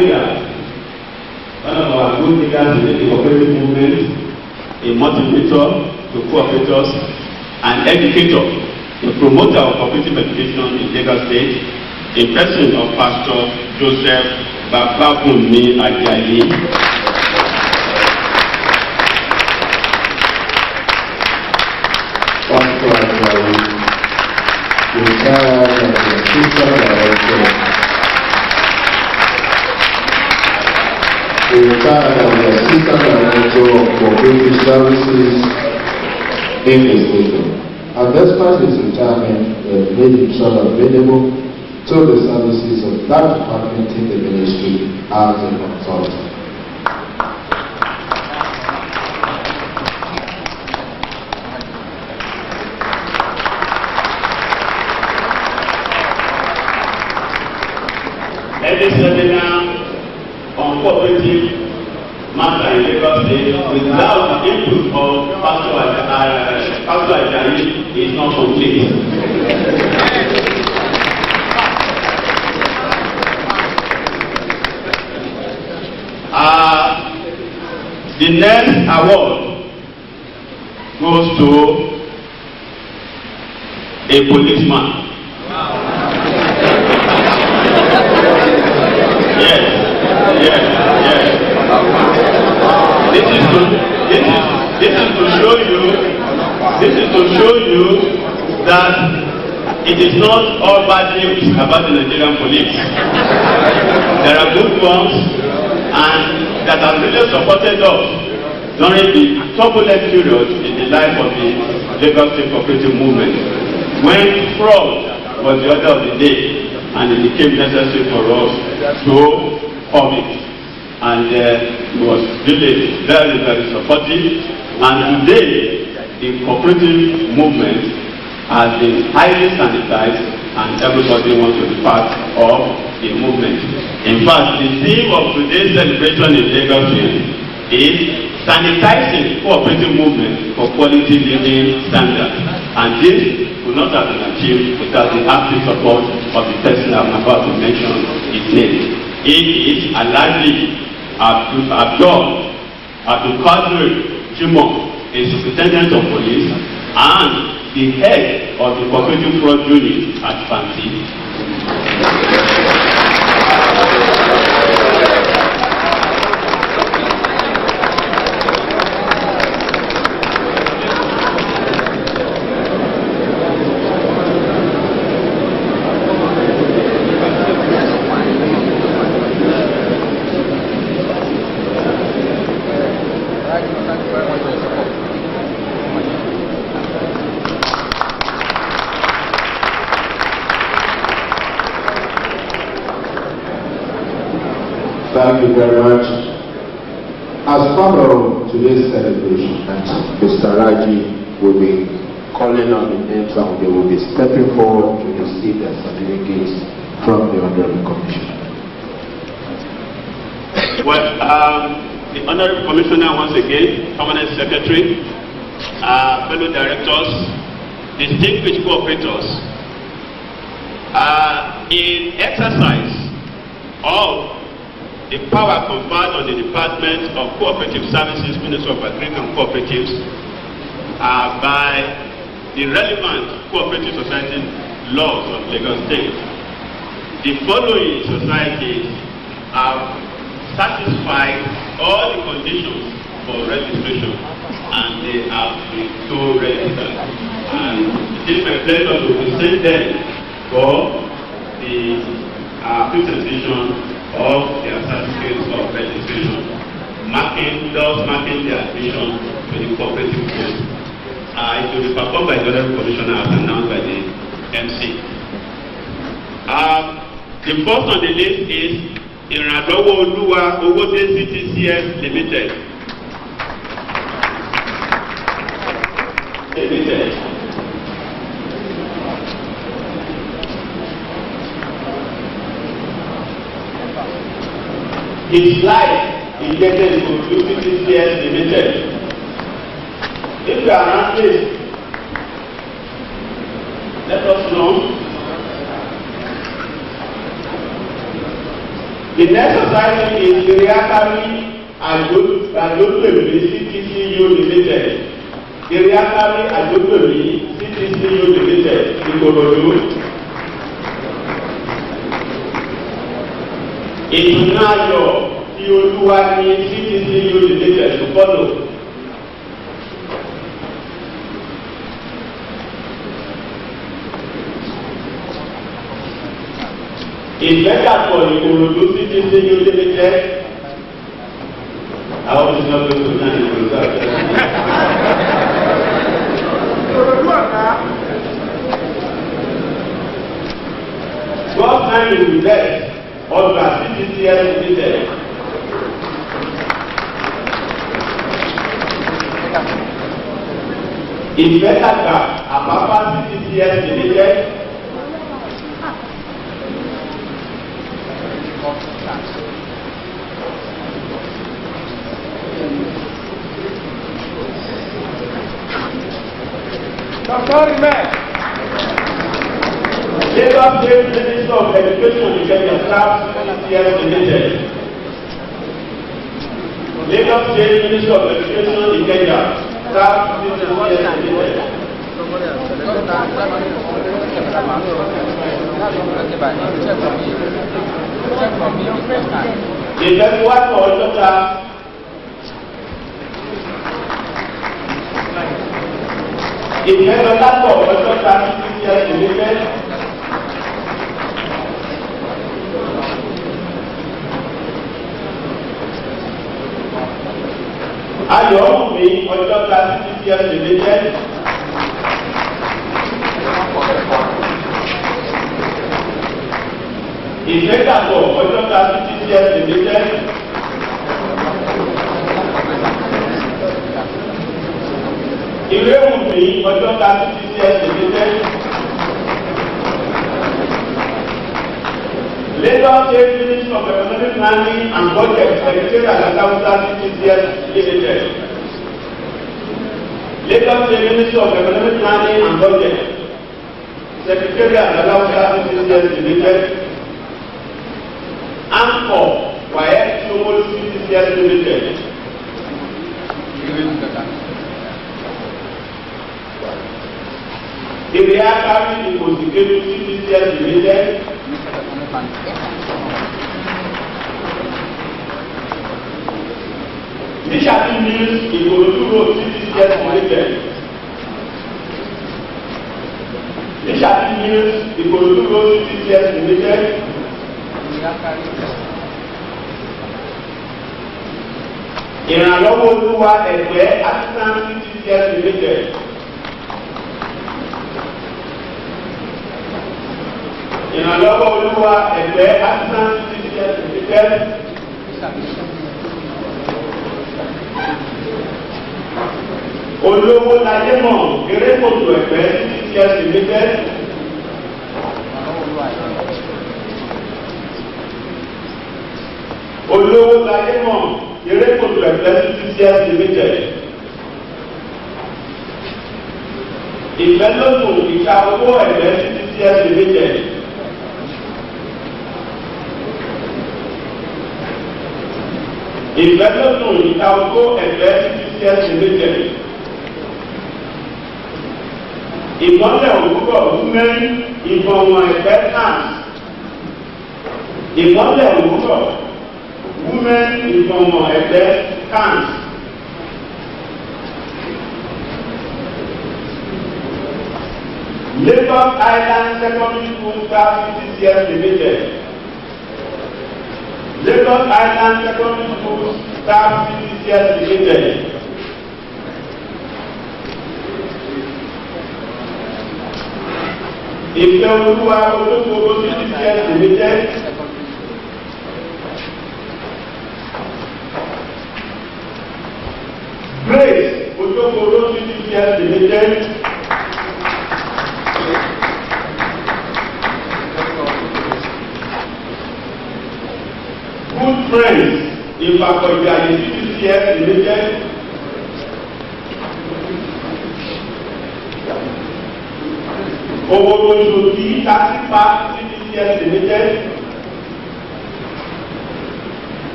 leader, one of our good leaders in the cooperative movement, a motivator to cooperators, an educator, a promoter of cooperative education in Lagos State, a person of Pastor Joseph Bababunmi Ajayi. Pastor Ajayi, retired as the Assistant Director. He retired as the Assistant Director of Cooperative Services in the state. And despite his retirement, he has made himself available to the services of that department in the ministry as a consultant. Every seminar on cooperative matter in Lagos State without the input of Pastor Ajayi is not complete. The next award goes to a policeman. Yes. This is to show you that it is not all bad news about the Nigerian police. There are good ones, and that have really supported us during the turbulent period in the life of the Lagos State cooperative movement, when fraud was the order of the day, and it became necessary for us to form it. And it was really very, very supportive. And today, the cooperative movement has been highly sanitized, and everybody wants to be part of the movement. In fact, the theme of today's celebration in Lagos is sanitizing cooperative movement for quality living standards. And this could not have been achieved without the active support of the person I'm about to mention his name. He is Alhaji Abdulkadir Jimoh, a superintendent of police and the head of the cooperative fraud unit at Fancy. Thank you very much. As part of today's celebration, Mr. Raji will be calling on the names and they will be stepping forward to receive their certificates from the Honorable Commissioner. Well, the Honorable Commissioner once again, Permanent Secretary, fellow directors, distinguished cooperators, in exercise of the power conferred on the Department of Cooperative Services, Ministry of Agriculture and Cooperatives, by the relevant cooperative society laws of Lagos State. The following societies have satisfied all the conditions for registration, and they have been so registered. And it is my pleasure to present them for the presentation of their certificates of registration, marking their admission to the cooperative group. It will be performed by the Honorable Commissioner as announced by the MC. The first on the list is Ìrànlọ́wọ́ Olúwa Owódé CTCS Limited. His life is getting to 56 years limited. If you are not pleased, let us know. The next society is Iriakari Ajopemi CTCU Limited. Iriakari Ajopemi CTCU Limited, Ikorodu. Ìtúnáyọ̀ tí Olúwa ní CTCU Limited to follow. Ìgbẹ́dàpọ̀ Ìkòròdú CTCU Limited. Àwọn òṣìṣẹ́ ọ̀gbẹ́ tó náà Ìkòròdú àti Ìkòròdú ọ̀gá. God's time will be there. Ọgbà CTCS Limited. Ìgbẹ́dàgbà Àpápá CTCS Limited. Lagos State Minister of Education in Kenya staff CTCS Limited. Lagos State Minister of Education in Kenya staff CTCS Limited. Ìtẹ̀síwájú ọjọ́ta. Ìtẹ̀síwájú ọjọ́ta CTCS Limited. Ayọ̀mí ọjọ́ta CTCS Limited. Ìgbẹ́dàpọ̀ ọjọ́ta CTCS Limited. Ìrẹ́wùmí ọjọ́ta CTCS Limited. Lagos State Minister of Economic Planning and Budget, Secretariat Adakawusa CTCS Limited. Lagos State Minister of Economic Planning and Budget, Secretariat Adakawusa CTCS Limited. Anchor Wayek Somolu CTCS Limited. Iriakari Ikosikelu CTCS Limited. Nishati Mills Ikorodu Road CTCS Limited. Nishati Mills Ikorodu Road CTCS Limited. Ìrànlọ́wọ́ Olúwa Ẹ̀gbẹ́ Assistant CTCS Limited. Ìrànlọ́wọ́ Olúwa Ẹ̀gbẹ́ Assistant CTCS Limited. Olówó Láyémọ̀ Erékòtò Ẹ̀gbẹ́ CTCS Limited. Olówó Láyémọ̀ Erékòtò Ẹ̀gbẹ́ CTCS Limited. Ìfẹ́lódùn ìka owó Ẹ̀gbẹ́ CTCS Limited. Ìfẹ́lódùn ìka owó Ẹ̀gbẹ́ CTCS Limited. Ìmọ́lẹ̀ òwúrọ̀ Women Ìfọ̀wọ̀n Ẹ̀gbẹ́ Trans. Ìmọ́lẹ̀ òwúrọ̀ Women Ìfọ̀wọ̀n Ẹ̀gbẹ́ Trans. Lagos Island Secondary School Staff CTCS Limited. Lagos Island Secondary School Staff CTCS Limited. Ìfẹ́ Olúwa Olókòwò CTCS Limited. Grace Olókòwò CTCS Limited. Good Friends Ìfàkọ̀ìjàyè CTCS Limited. Owó Oṣòdì Tásípà CTCS Limited.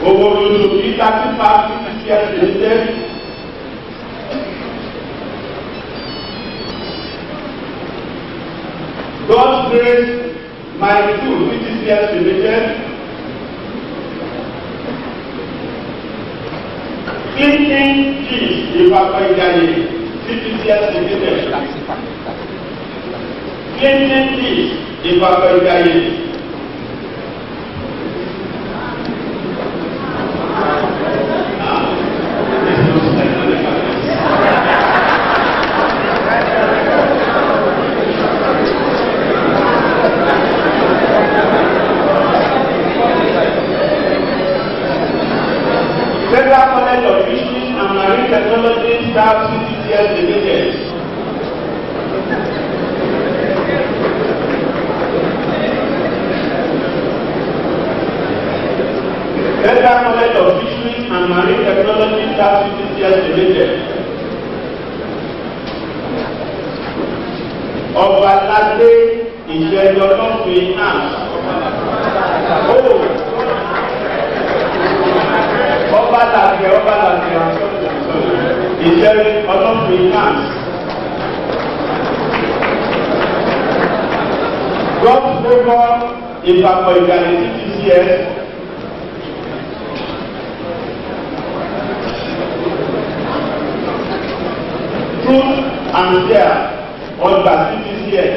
OLATUNJI 35 CCS Limited, God's Grace My 2 CCS Limited, Clinton Keys Ipapaigani CCS Limited, Clinton Keys Ipapaigani. Federal College of Fisheries and Marine Technology Staff CCS Limited, Federal College of Fisheries and Marine Technology Staff CCS Limited, Obalade Ìjẹ̀dọ̀lọ́ Finance. Ọbalade Ìjẹ̀dọ̀lọ́ Finance. God's Favour Ipapaigani CCS. Truth and Dare Ọgbà CCS.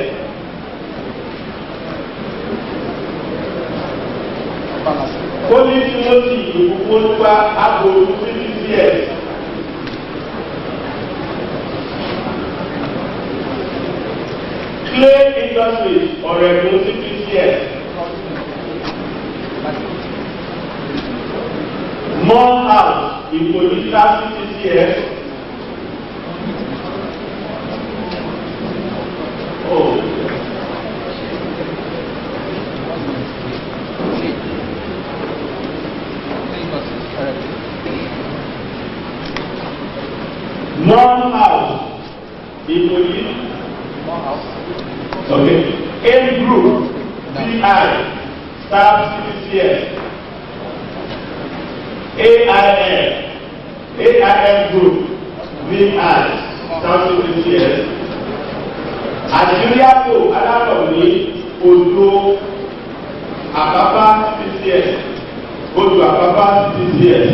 Holy Timothy Ìbùkúnwá Agboolú CCS. Clay Industries Ọ̀rẹ́gun CCS. Morehouse Ìpòlítà CCS. Morehouse Ìpòlítà. Okay. M Group CI Staff CCS. AIM Group VI Staff CCS. Àdìríàpò alákọ̀wé Odò Àpápá CCS. Odò Àpápá CCS.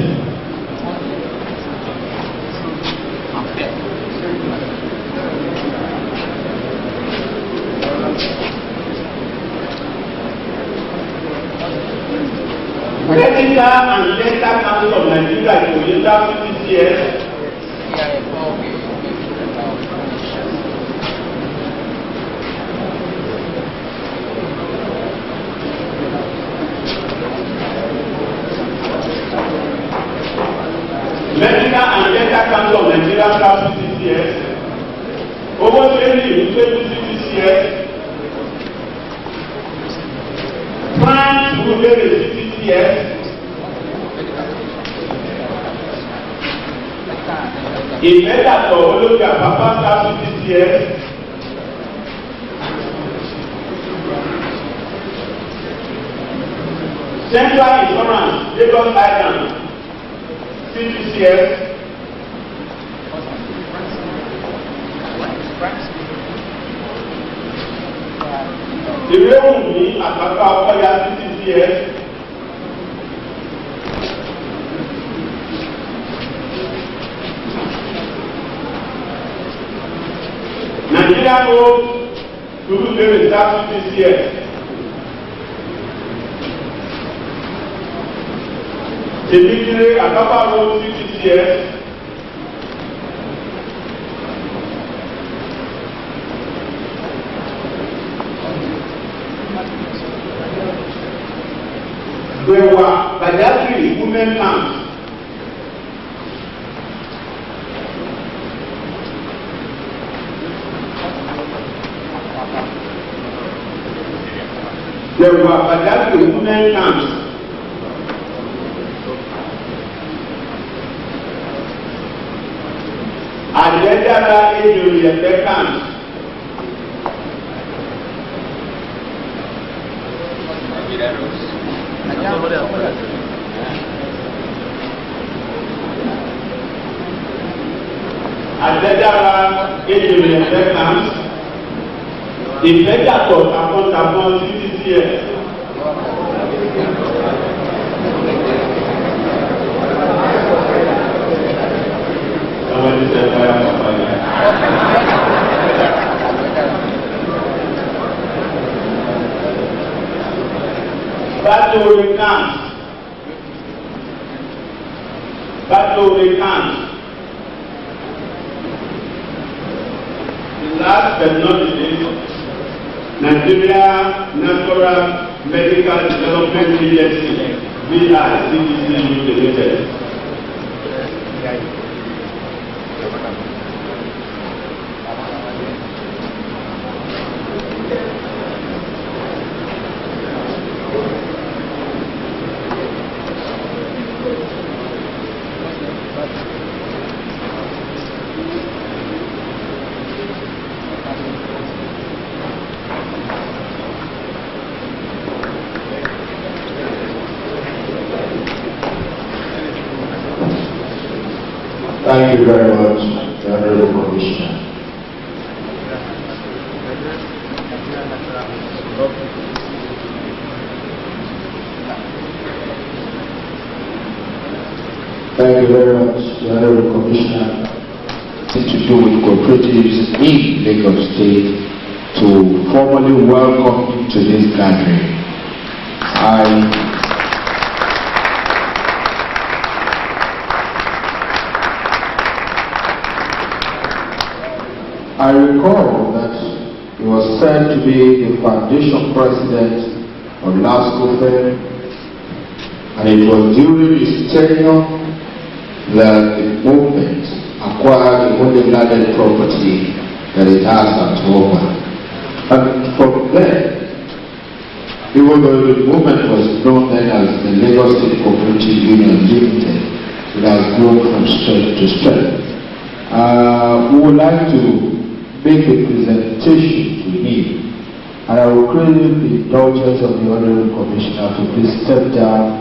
Medical and Dental Council of Nigeria Ìkòyí CCS. Medical and Dental Council of Nigeria CCS. Owó ṣẹ́ni ìlú CCS. France Wúlérè CCS. Ìfẹ́dàtọ̀ olórí Àpápá Staff CCS. Central Insurance Lagos Island CCS. Ìwéwùmí Àpápá Ọ̀kọ́yà CCS. Nigeria Road Surulere Staff CCS. Tèmídìrè Àpápá Road CCS. Gbẹ̀wà Badagry Women Camp. Gbẹ̀wà Badagry Women Camp. Àjẹjára Ejò Ìyẹ̀pẹ̀ Camp. àtẹ̀jára èdèrè ẹ̀fẹ́ kan ìfẹ́jàtọ̀ tàkọ́tàkọ́ títí sí ẹ̀. Somebody said fire for fire. Battle recant. Battle recant. Last but not least, Nigeria Natural Medical Development Agency, VICDC Limited. Thank you very much, the Honorable Commissioner. Thank you very much, the Honorable Commissioner. To do with cooperatives in Lagos State to formally welcome you to this gathering. I recall that he was said to be the foundation president of LASCO Fair, and it was during his tenure that the movement acquired the only landed property that it has at Homa. And from there, even though the movement was known then as the Lagos State Cooperative Union Limited, it has grown from strength to strength. We would like to make a presentation to him, and I will crave the indulgence of the Honorable Commissioner to please step down,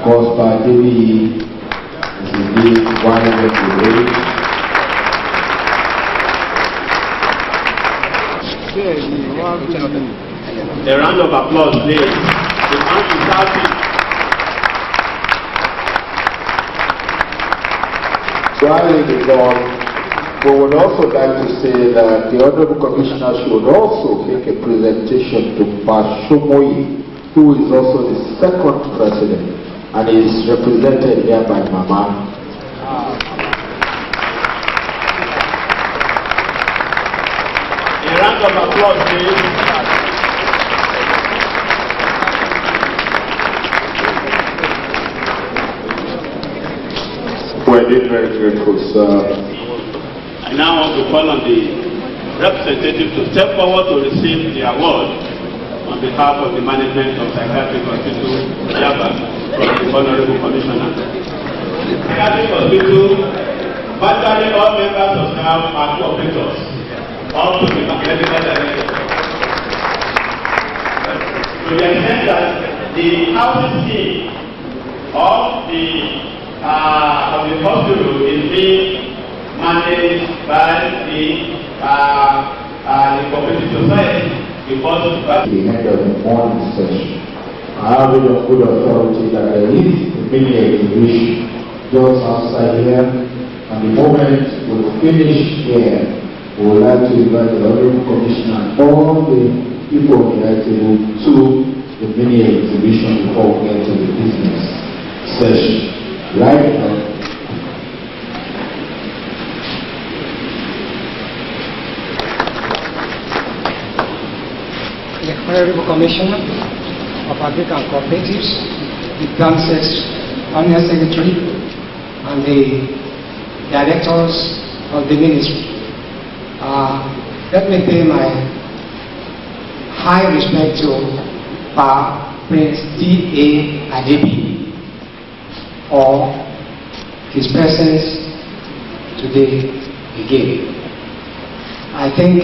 caused by David is indeed one of the way. A round of applause, please. The man is happy. While it is on, we would also like to say that the Honorable Commissioner should also make a presentation to Bashomoyi, who is also the second president and is represented here by Mama. A round of applause, please. We're very grateful, sir. I now want to call on the representative to step forward to receive the award on behalf of the management of Psychiatric Hospital, Java, from the Honorable Commissioner. Psychiatric Hospital, virtually all members of staff are cooperators, all to the medical director. To the extent that the housing scheme of the hospital is being managed by the cooperative society because at the end of the morning session, I have it on good authority that there is a mini exhibition just outside here, and the moment we finish here, we would like to invite the Honorable Commissioner and all the people on the table to the mini exhibition before we get to the business session. Right now, the Honorable Commissioner of Agric and Cooperatives, the Grand Secretary, and the Directors of the Ministry. Let me pay my high respect to Prince D.A. Adebi for his presence today again. I think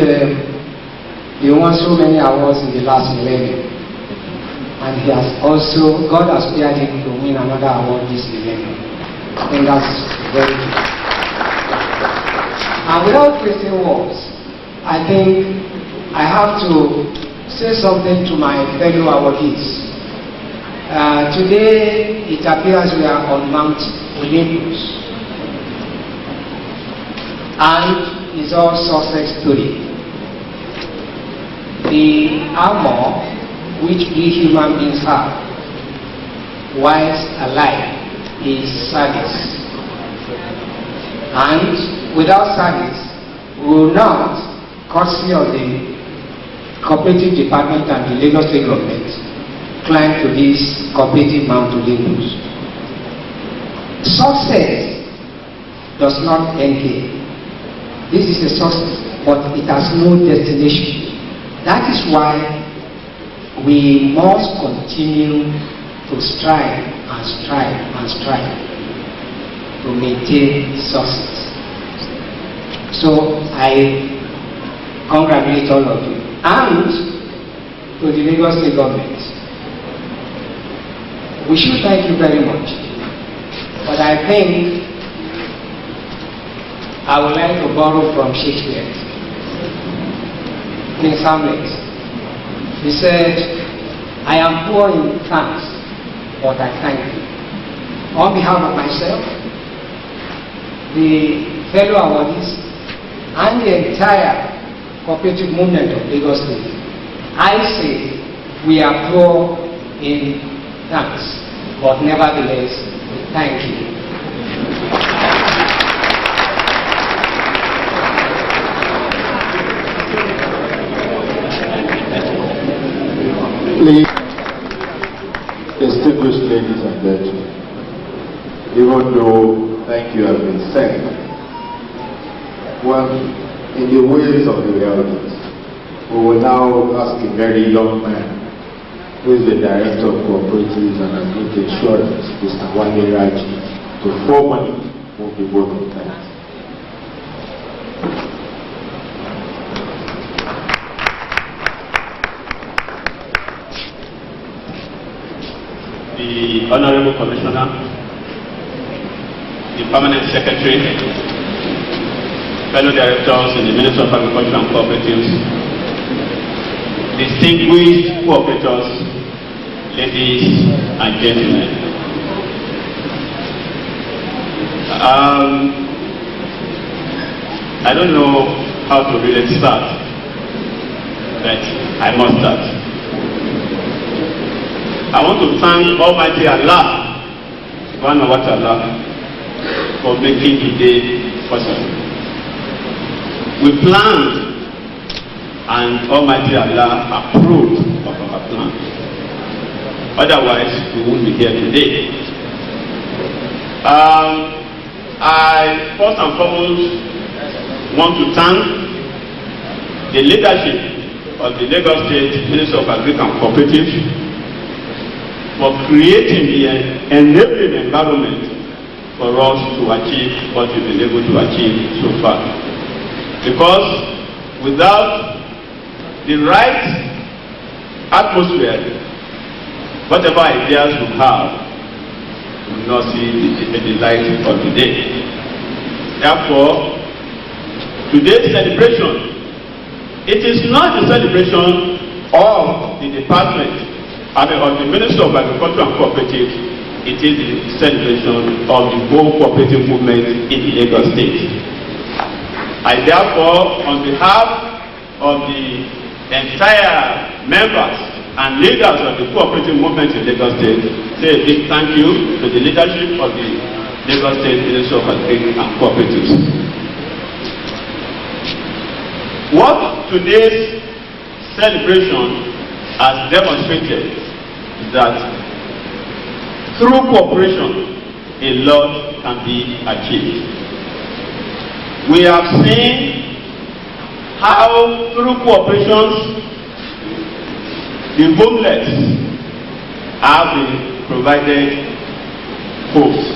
he won so many awards in the last millennium, and he has also, God has spared him to win another award this millennium. I think that's very good. And without wasting words, I think I have to say something to my fellow awardees. Today, it appears we are on Mount Olympus, and it's all success story. The armor which we human beings have, whilst alive, is service. And without service, we will not, courtesy of the cooperative department and the Lagos State government, climb to this cooperative Mount Olympus. Success does not end here. This is a success, but it has no destination. That is why we must continue to strive and strive and strive to maintain success. So I congratulate all of you and to the Lagos State government. We should thank you very much, but I think I would like to borrow from Shakespeare. In Hamlet, he said, "I am poor in thanks, but I thank you." On behalf of myself, the fellow awardees, and the entire cooperative movement of Lagos State, I say we are poor in thanks, but nevertheless, thank you. Please, distinguished ladies and gentlemen, even though thank you has been said, well, in the ways of the elders, we will now ask a very young man, who is the Director of Cooperatives and Agric Insurance, Mr. Wale Raji, to formally move the vote of thanks. The Honorable Commissioner, the Permanent Secretary, fellow directors in the Ministry of Agriculture and Cooperatives, distinguished cooperators, ladies and gentlemen. I don't know how to really start, but I must start. I want to thank Almighty Allah, Subhanahu wa Ta'ala, for making the day possible. We planned, and Almighty Allah approved of our plan. Otherwise, we wouldn't be here today. I first and foremost want to thank the leadership of the Lagos State Ministry of Agriculture and Cooperatives for creating the enabling environment for us to achieve what we've been able to achieve so far. Because without the right atmosphere, whatever ideas we have will not see the light of the day. Therefore, today's celebration, it is not the celebration of the department, of the Ministry of Agriculture and Cooperatives, it is the celebration of the whole cooperative movement in the Lagos State. I therefore, on behalf of the entire members and leaders of the cooperative movement in Lagos State, say a big thank you to the leadership of the Lagos State Ministry of Agriculture and Cooperatives. What today's celebration has demonstrated is that through cooperation, a lot can be achieved. We have seen how through cooperation, the homeless have been provided homes.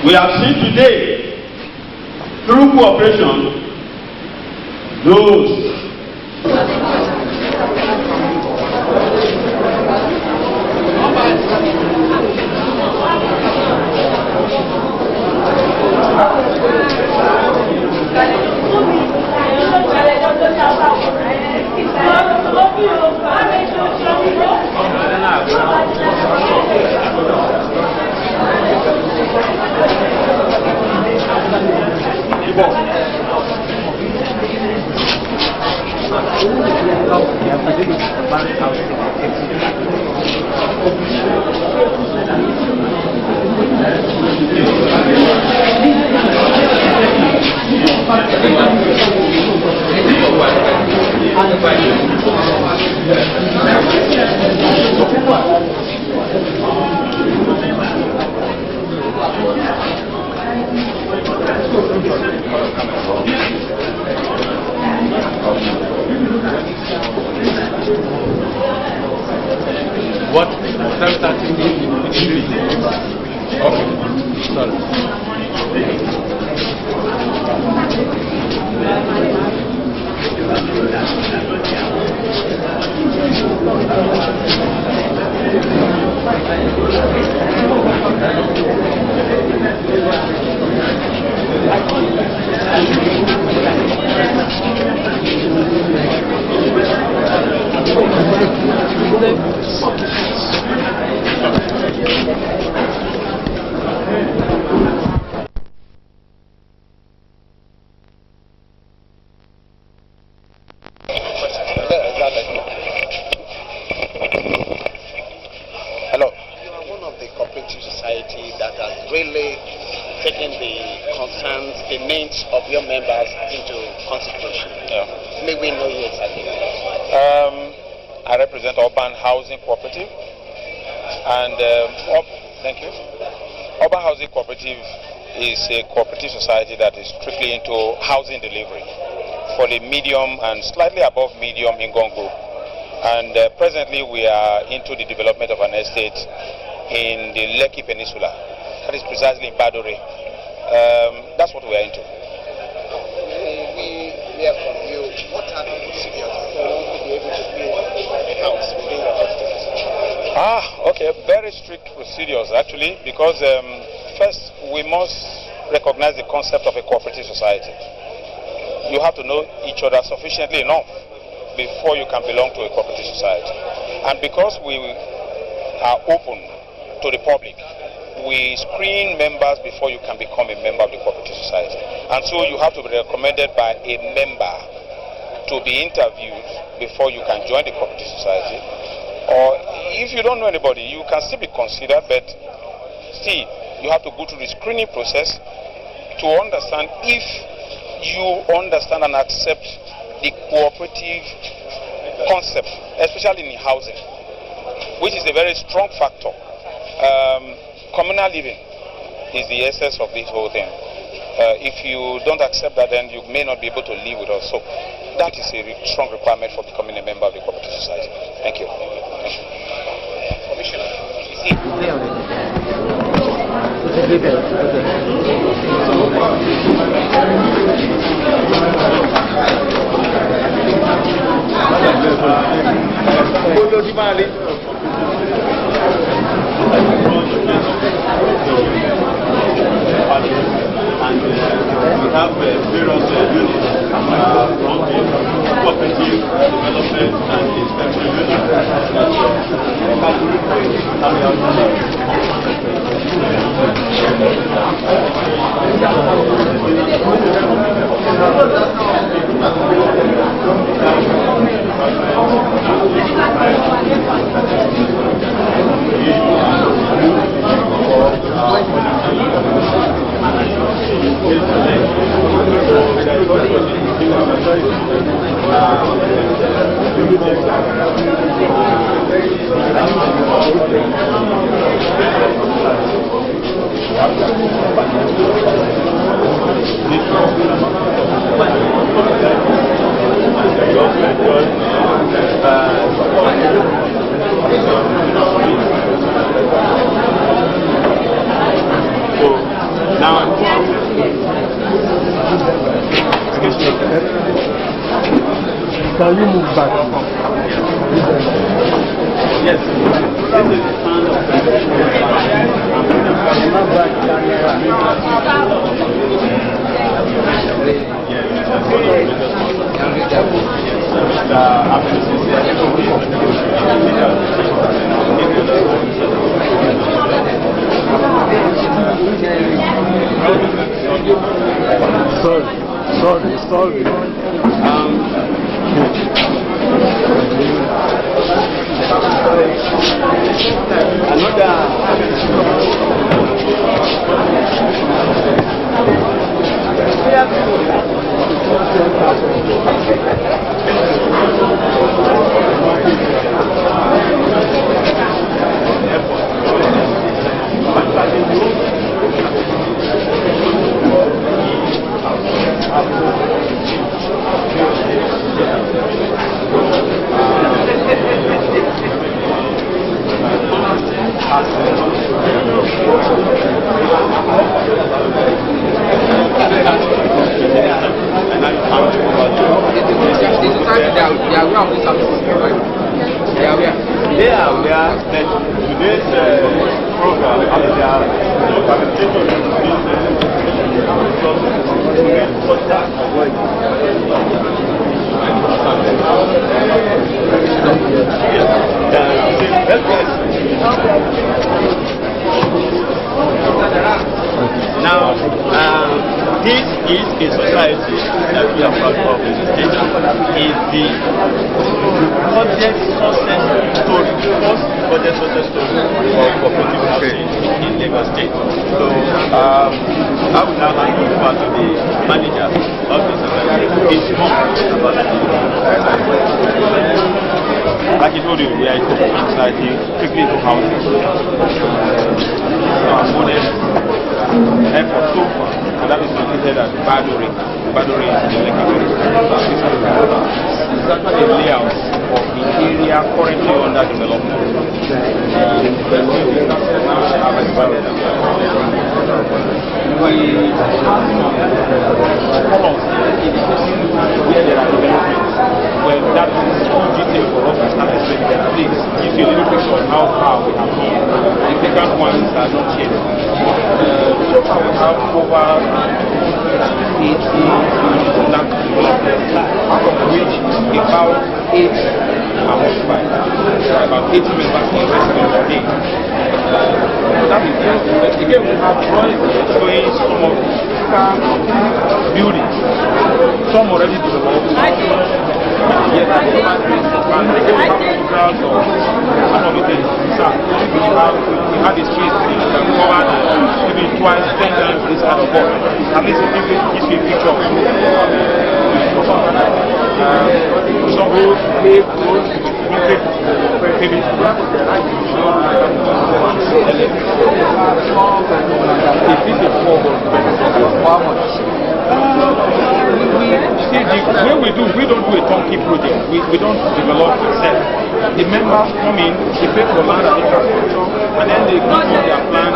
We have seen today, through cooperation, those What? 7:30? Okay. Sorry. Hello. You are one of the cooperative society that has really taken the concerns, the needs of your members into consideration. Yeah. May we know you exactly? I represent Urban Housing Cooperative, and thank you. Urban Housing Cooperative is a cooperative society that is strictly into housing delivery for the medium and slightly above medium income group. And presently we are into the development of an estate in the Lekki Peninsula, that is precisely in Badore. That's what we are into. We hear from you, what are the procedures for one to be able to build a house within the estate? Okay, very strict procedures actually, because first we must recognize the concept of a cooperative society. You have to know each other sufficiently enough before you can belong to a cooperative society. And because we are open to the public, we screen members before you can become a member of the cooperative society. And so you have to be recommended by a member to be interviewed before you can join the cooperative society. Or if you don't know anybody, you can still be considered, but still you have to go through the screening process to understand if you understand and accept the cooperative concept, especially in housing, which is a very strong factor. Communal living is the essence of this whole thing. If you don't accept that, then you may not be able to live with us. So that is a strong requirement for becoming a member of the cooperative society. Thank you. Commissioner, and we have various units from the cooperative development and inspection Can you move back? Yes. This is the sound of Sorry. aware of this services? They are aware. They are aware that today's program is their participation in Now, this is a society that we are proud of in the state. Is the project success story, first project success story of cooperative housing in Lagos State. So, I will now hand over to the manager of the society. It's more about like I told you, we are a cooperative society, strictly into housing. Our modest effort so far, and that is located at Badore. Badore is in the Lekki. It's actually a layout of the area currently under development. Where there are developments, well, that is too detailed for us to start explaining that. At least gives you a little picture of how far we have come. The second ones are not yet. So far we have over 80 land developments, out of which about 8 are occupied. About 80 members in residence today. That is it. Again, we have drawings showing some of the buildings. Some already developed. Yes, and again, we have photographs of some of the things. We have the streets that covered maybe twice, 10 times this kind of work. At least it gives you a picture of some roads, paved roads, maybe we don't do a turnkey project. We don't develop itself. The members come in, they pay for land and infrastructure, and then they come up their plan.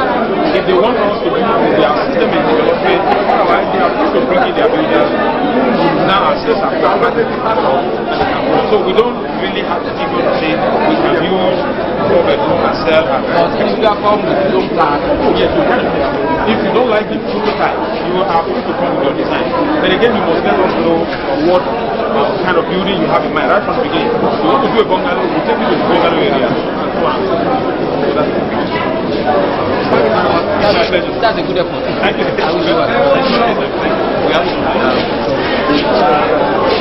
If they want us to do their system and development, otherwise they are supposed to bring in their builders now access our plan. So we don't really have to give you to say we can use 4 bedroom and sell and if you are come with your plan, yes, you can. If you don't like the prototype, you are free to come with your design. But again, you must let us know what kind of building you have in mind right from the beginning. If you want to do a bungalow, we'll take you to the bungalow area. that's a good effort. Thank you. I will do that. We have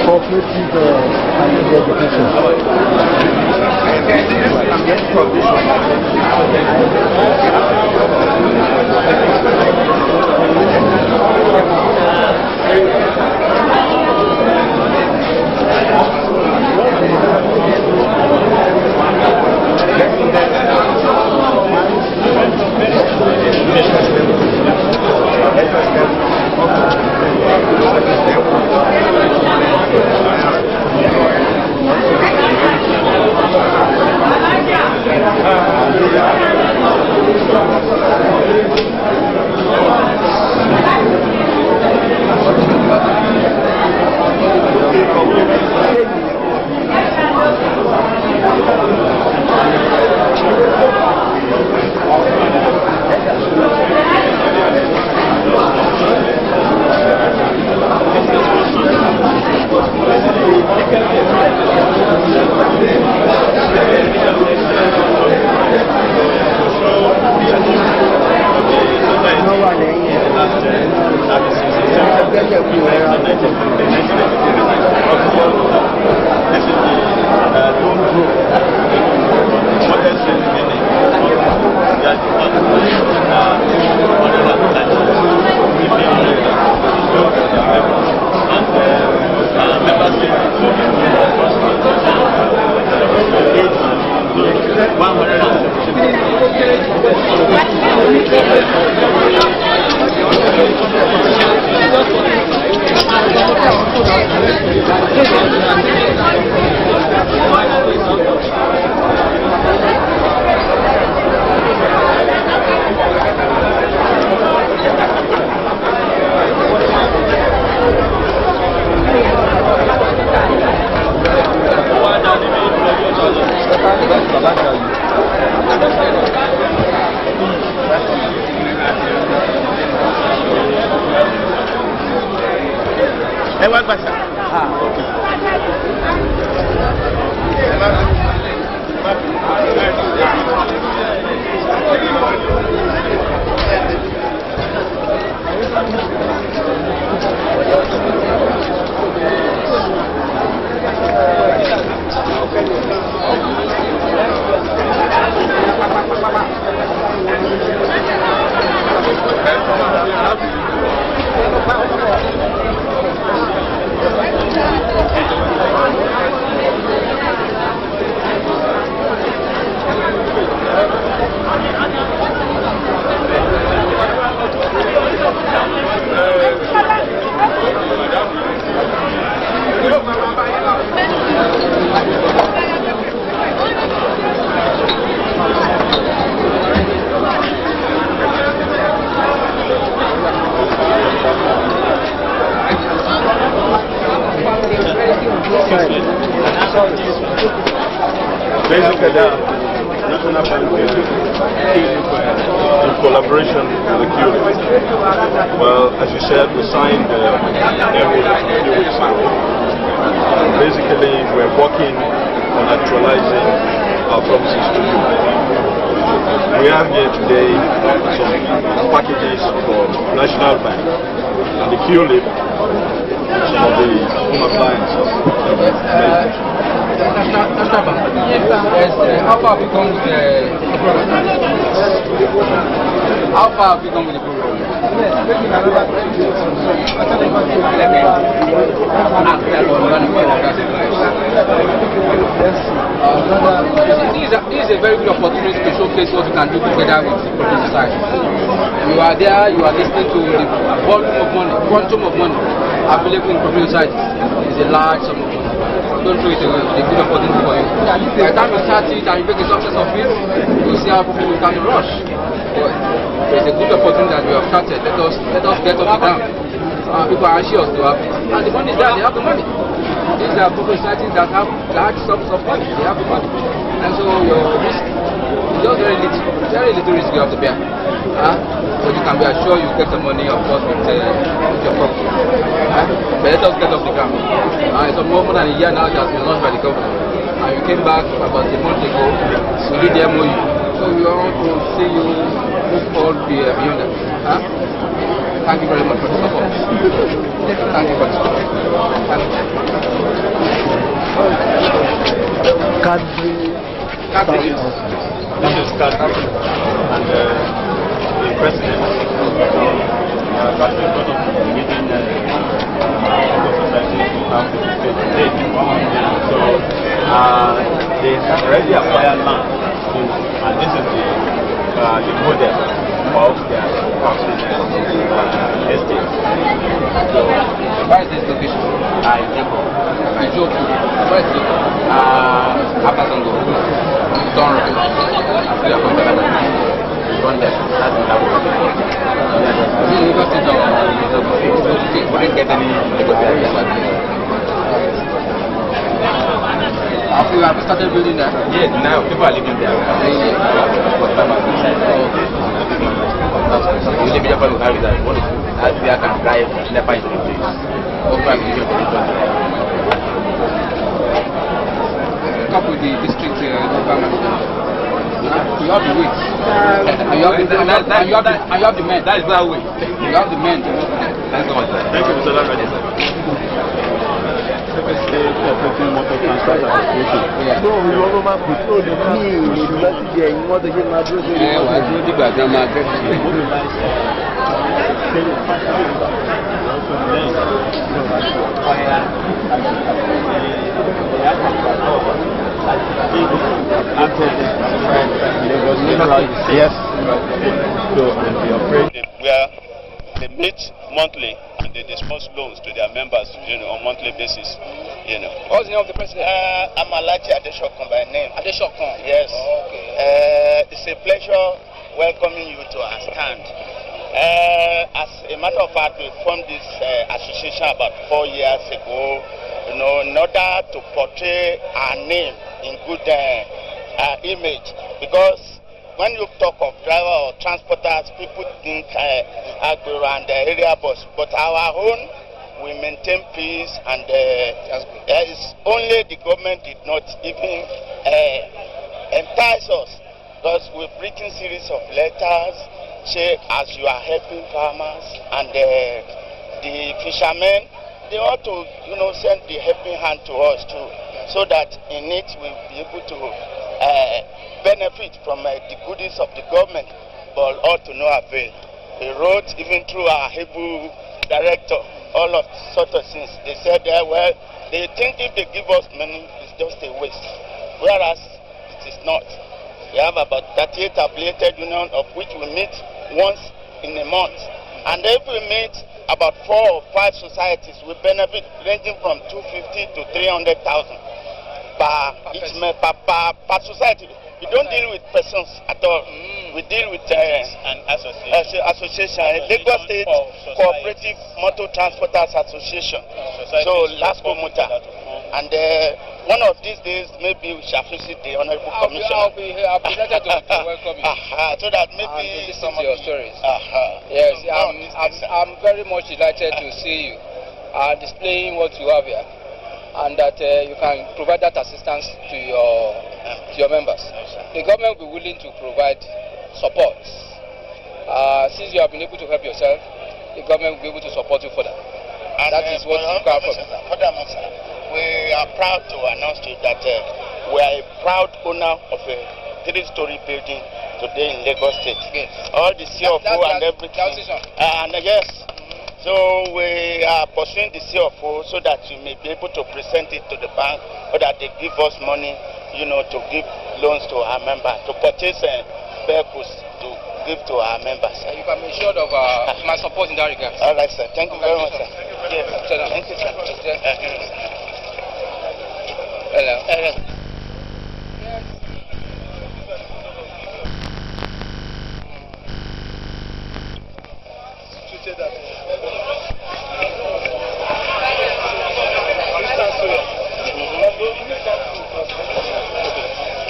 cooperative and education. Basically, National Bank in collaboration with the KAOLI. Well, as you said, we signed the MOU a few weeks ago. Basically, we're working on actualizing our promises to you. We have here today some packages from National Bank and the KAOLI for the home appliances. National Bank. Yes, how far have we gone with the program? How far have we gone with the program? This is a very good opportunity to showcase what we can do together with the public society. You are there, you are listening to the volume of money, quantum of money available in public society. It's a large sum of money. Don't throw it away. It's a good opportunity for you. By the time you start it and you make a success of it, you'll see how people will come to rush. But it's a good opportunity that we have started. Let us get off the ground. People are anxious to have it. And the money is there, they have the money. These are public societies that have large sums of money. They have the money. And so your risk is just very little risk you have to bear. But you can be assured you get the money, of course, with your property. But let us get off the ground. It's more than a year now that has been launched by the government. And you came back about a month ago, we did the MOU. So we want to see you move forward beyond that. Thank you very much for the support. Thank you for the support. This is Kadri, and the president Kadri is one of the leading societies to have the state today. So they have already acquired land, and this is the model of their housing estate. So where is this location? Where is it? Abasango. Don't run there. That's the level. We didn't get any have you started building there? Yes, now people are living there. You live in Japan with that. What is that? I can drive never into the place. Couple the district government. You have the weight. And you have the men. That is that way. You have the men. Thank you, Mr. Thank you, Mr. Larry. No, we want to make it. No, the me, the message here, you want to get my brother. I do the bad. I'm not Yes. Where they meet monthly and they disperse loans to their members, on monthly basis. What's the name of the president? I'm Alaji Adeshokun by name. Adeshokun. Yes. Okay. It's a pleasure welcoming you to our stand. As a matter of fact, we formed this association about 4 years ago, in order to portray our name in good image. Because when you talk of driver or transporters, people think agro and area bus, but our own, we maintain peace, and it's only the government did not even entice us, because we've written series of letters, say as you are helping farmers and the fishermen, they ought to send the helping hand to us too, so that in it we'll be able to benefit from the goodies of the government, but all to no avail. We wrote even through our able director, all of sort of things. They said, well, they think if they give us money, it's just a waste, whereas it is not. We have about 38 affiliated unions, of which we meet once in a month. And if we meet about 4 or 5 societies, we benefit ranging from 250 to 300,000 per society. We don't deal with persons at all. We deal with an association, Lagos State Cooperative Motor Transporters Association. So LASCO Motor. And one of these days, maybe we shall visit the Honorable Commissioner. I'll be delighted to welcome you. So that maybe and to listen to your stories. Yes, I'm very much delighted to see you displaying what you have here, and that you can provide that assistance to your members. The government will be willing to provide support. Since you have been able to help yourself, the government will be able to support you further. That is what you can from. We are proud to announce to you that we are a proud owner of a 3-story building today in Lagos State. Yes. All the CFO and everything. And yes, so we are pursuing the CFO so that you may be able to present it to the bank, so that they give us money, to give loans to our members, to purchase vehicles to give to our members. You can be assured of my support in that regard. All right, sir. Thank you very much, sir. Yes. Thank you, sir. Hello.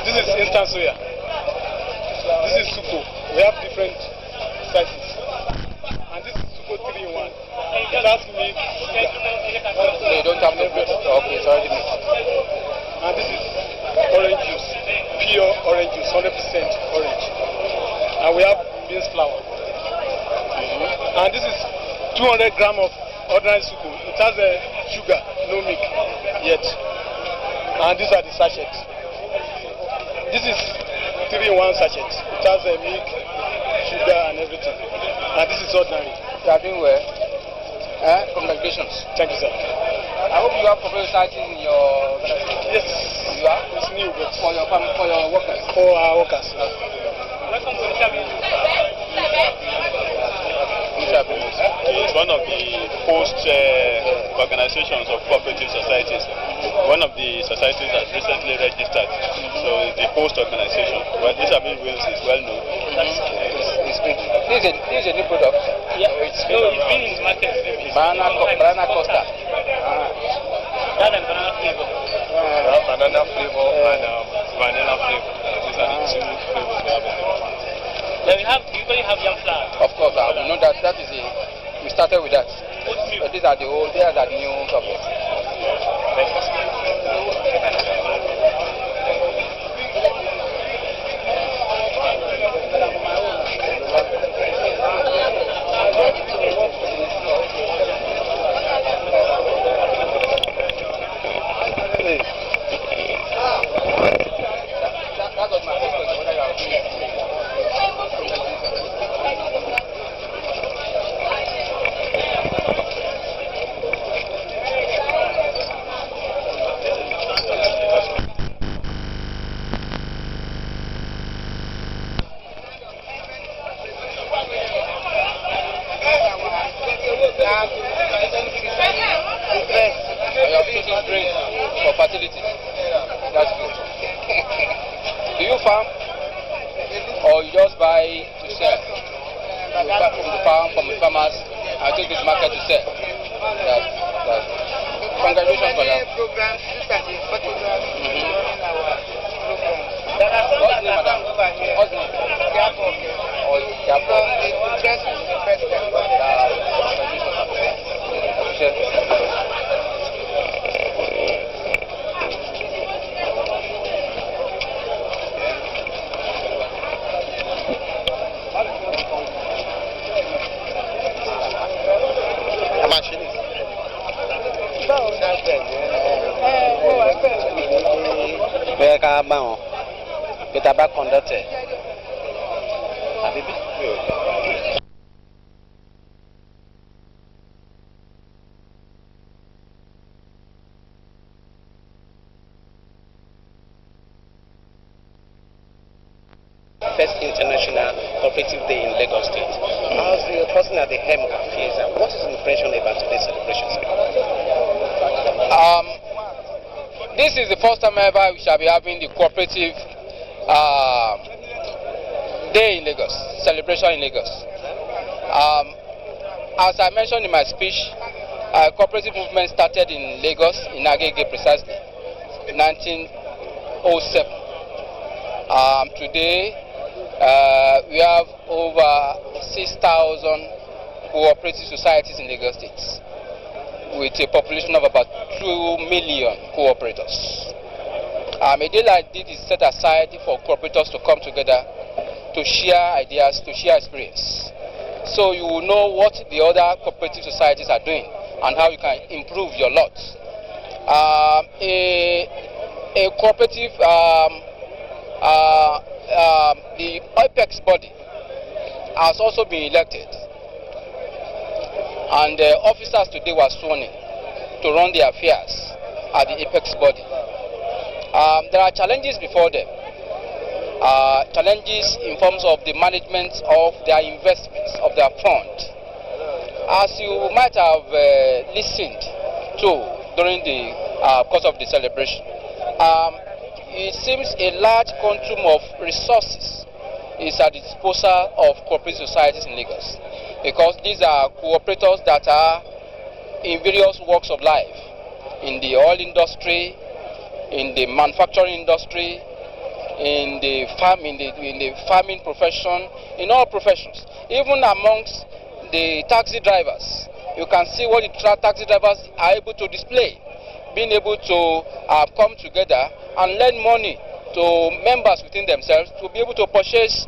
This is instant soya. This is suko. We have different sizes. And this is suko 3-in-1. It has milk, sugar. So you don't have to put it. Okay, it's already mixed. And this is orange juice. Pure orange juice, 100% orange. And we have beans flour. And this is 200 grams of ordinary suko. It has sugar, no milk yet. And these are the sachets. This is 3-in-1 sachet. It has milk, sugar, and everything. And this is ordinary. You are doing well. Congratulations. Thank you, sir. I hope you have corporate societies in your organization. Yes. You are? It's new, but For your workers. for our workers. Welcome to the cabinet. It's one of the post organizations of cooperative societies. One of the societies that recently registered. So it's the post organization. Well, this is well known. This is a new product. Yeah, it's been in the market. Banana custard. Banana flavor. Banana flavor and vanilla flavor. These are the two flavors we have in the market. Yeah, we usually have yam flour. Of course, we know that we started with that. But these are the old, these are the new topics. That was my first question, whether you are doing for fertility. That's good. Do you farm or you just buy to sell? You buy from the farm, from the farmers, and take this market to sell. Congratulations for that. What's the name, madam? What's the name? Bẹ́ẹ̀ ká bá wọn pé tá a bá kọ̀ńdọ́tẹ̀ àbí bí. First International Cooperative Day in Lagos State. As the person at the helm of affairs, what is the impression about today's celebrations? This is the first time ever we shall be having the cooperative day in Lagos, celebration in Lagos. As I mentioned in my speech, cooperative movement started in Lagos, in Agege precisely. 1907. Today, we have over 6,000 cooperative societies in Lagos State, with a population of about 2 million cooperators. A day like this is set aside for cooperators to come together to share ideas, to share experience. So you will know what the other cooperative societies are doing and how you can improve your lot. A cooperative, the apex body has also been elected, and the officers today were sworn in to run their affairs at the apex body. There are challenges before them. Challenges in terms of the management of their investments, of their fund. As you might have listened to during the course of the celebration, it seems a large quantum of resources is at the disposal of cooperative societies in Lagos, because these are cooperators that are in various walks of life, in the oil industry, in the manufacturing industry, in the farming profession, in all professions, even amongst the taxi drivers. You can see what the taxi drivers are able to display, being able to come together and lend money to members within themselves to be able to purchase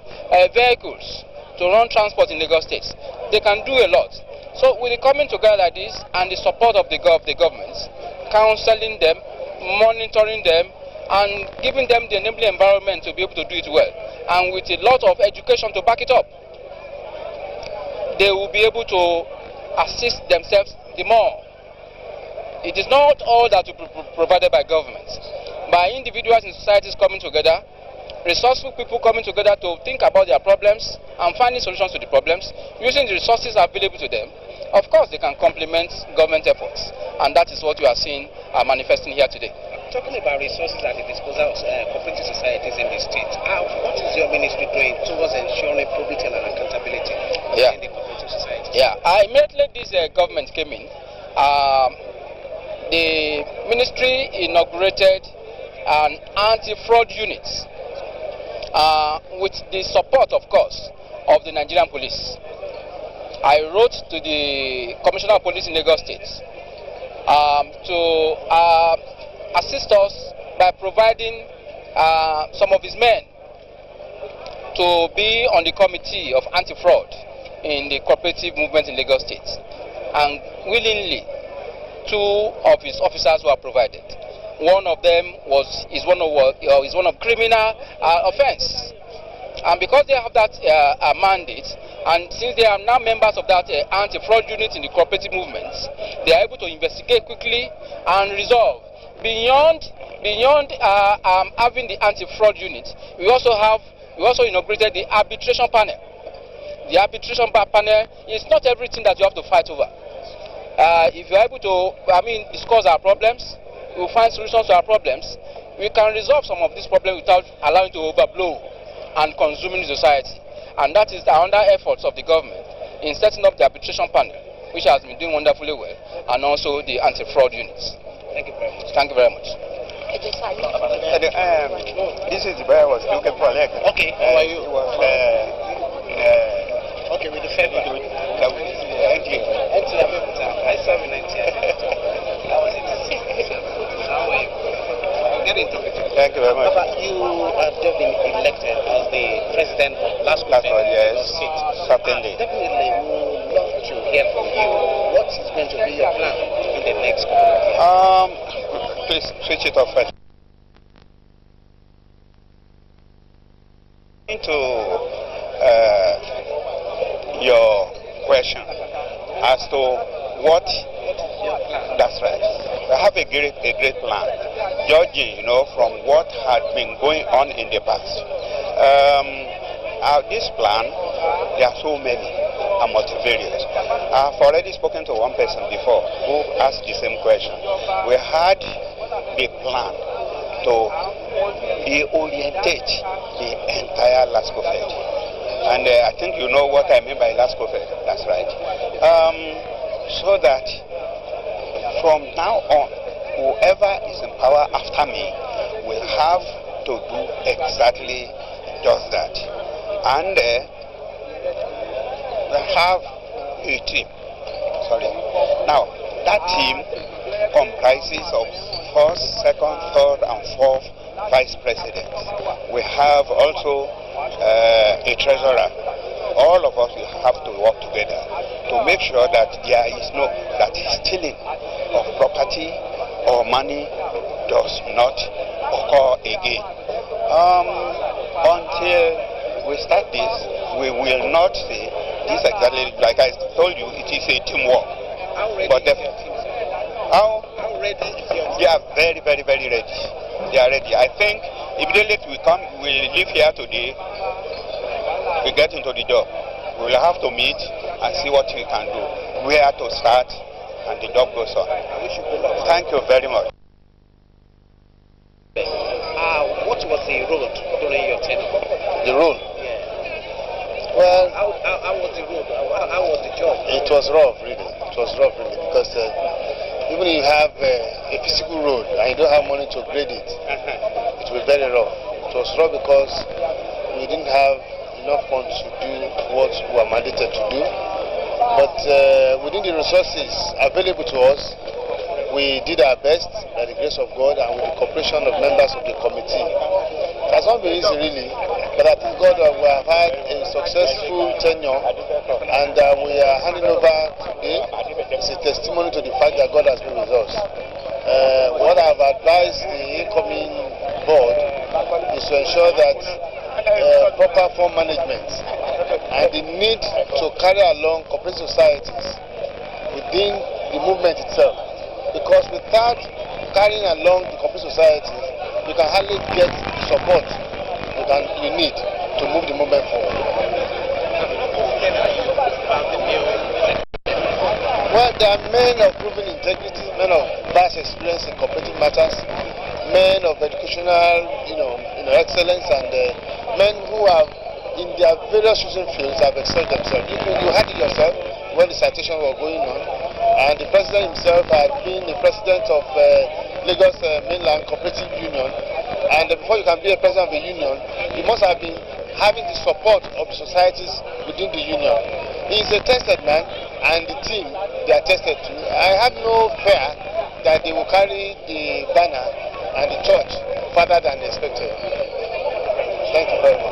vehicles to run transport in Lagos State. They can do a lot. So with the coming together like this and the support of the governments, counseling them, monitoring them, and giving them the enabling environment to be able to do it well, and with a lot of education to back it up, they will be able to assist themselves the more. It is not all that will be provided by governments, by individuals in societies coming together, resourceful people coming together to think about their problems and finding solutions to the problems, using the resources available to them. Of course, they can complement government efforts, and that is what we are seeing manifesting here today. Talking about resources at the disposal of cooperative societies in the state, what is your ministry doing towards ensuring probity and accountability in the cooperative society? Immediately this government came in, the ministry inaugurated an anti-fraud unit with the support, of course, of the Nigerian police. I wrote to the Commissioner of Police in Lagos State to assist us by providing some of his men to be on the committee of anti-fraud in the cooperative movement in Lagos State, and willingly 2 of his officers were provided. One of them is one of criminal offense, and because they have that mandate, and since they are now members of that anti-fraud unit in the cooperative movements, they are able to investigate quickly and resolve. Beyond having the anti-fraud unit, we also inaugurated the arbitration panel. The arbitration panel is not everything that you have to fight over. If you are able to, discuss our problems, we will find solutions to our problems. We can resolve some of these problems without allowing to overblow and consuming the society. And that is the under efforts of the government in setting up the arbitration panel, which has been doing wonderfully well, and also the anti-fraud units. Thank you very much. Thank you very much. This is where I was looking for. Okay, how are you? Okay, with the favor. Thank you. I saw you 90. How was it? How are you? Get into it. Thank you very much. Papa, you have just been elected as the president last one, yes. Certainly. Definitely, we would love to hear from you. What is going to be your plan in the next couple of years? Please switch it off first. Into your question as to what. That's right. I have a great plan, judging, from what had been going on in the past. This plan, there are so many and multivarious. I've already spoken to one person before who asked the same question. We had the plan to reorientate the entire Lasco Fed. And I think you know what I mean by Lasco Fed. That's right. So that from now on, whoever is in power after me will have to do exactly just that. And we have a team. Sorry. Now, that team comprises of first, second, third, and fourth vice presidents. We have also a treasurer. All of us will have to work together to make sure that there is that stealing of property or money does not occur again. Until we start this, we will not say this exactly. Like I told you, it is a teamwork. How ready But is your team? how ready is your team? they are very, very, very ready. They are ready. I think immediately we leave here today, we get into the job. We will have to meet and see what we can do, where to start, and the job goes on. Thank you very much. What was the road during your tenure? The road? Yeah. Well, how was the road? How was the job? it was rough, really. It was rough, really, because even if you have a physical road and you don't have money to grade it, it will be very rough. It was rough because we didn't have enough funds to do what we were mandated to do. But within the resources available to us, we did our best by the grace of God and with the cooperation of members of the committee. It has not been easy, really, but I thank God that we have had a successful tenure, and we are handing over today. It's a testimony to the fact that God has been with us. What I have advised the incoming board is to ensure that proper fund management and the need to carry along cooperative societies within the movement itself. Because without carrying along the cooperative societies, you can hardly get the support you need to move the movement forward. Well, there are men of proven integrity, men of vast experience in cooperative matters, men of educational, excellence, and men who have, in their various chosen fields, have excelled themselves. You had it yourself when the citation was going on, and the president himself had been the president of Lagos Mainland Cooperative Union, and before you can be a president of a union, you must have been having the support of the societies within the union. He is a tested man, and the team they are tested to. I have no fear that they will carry the banner and the torch further than expected. Thank you very much.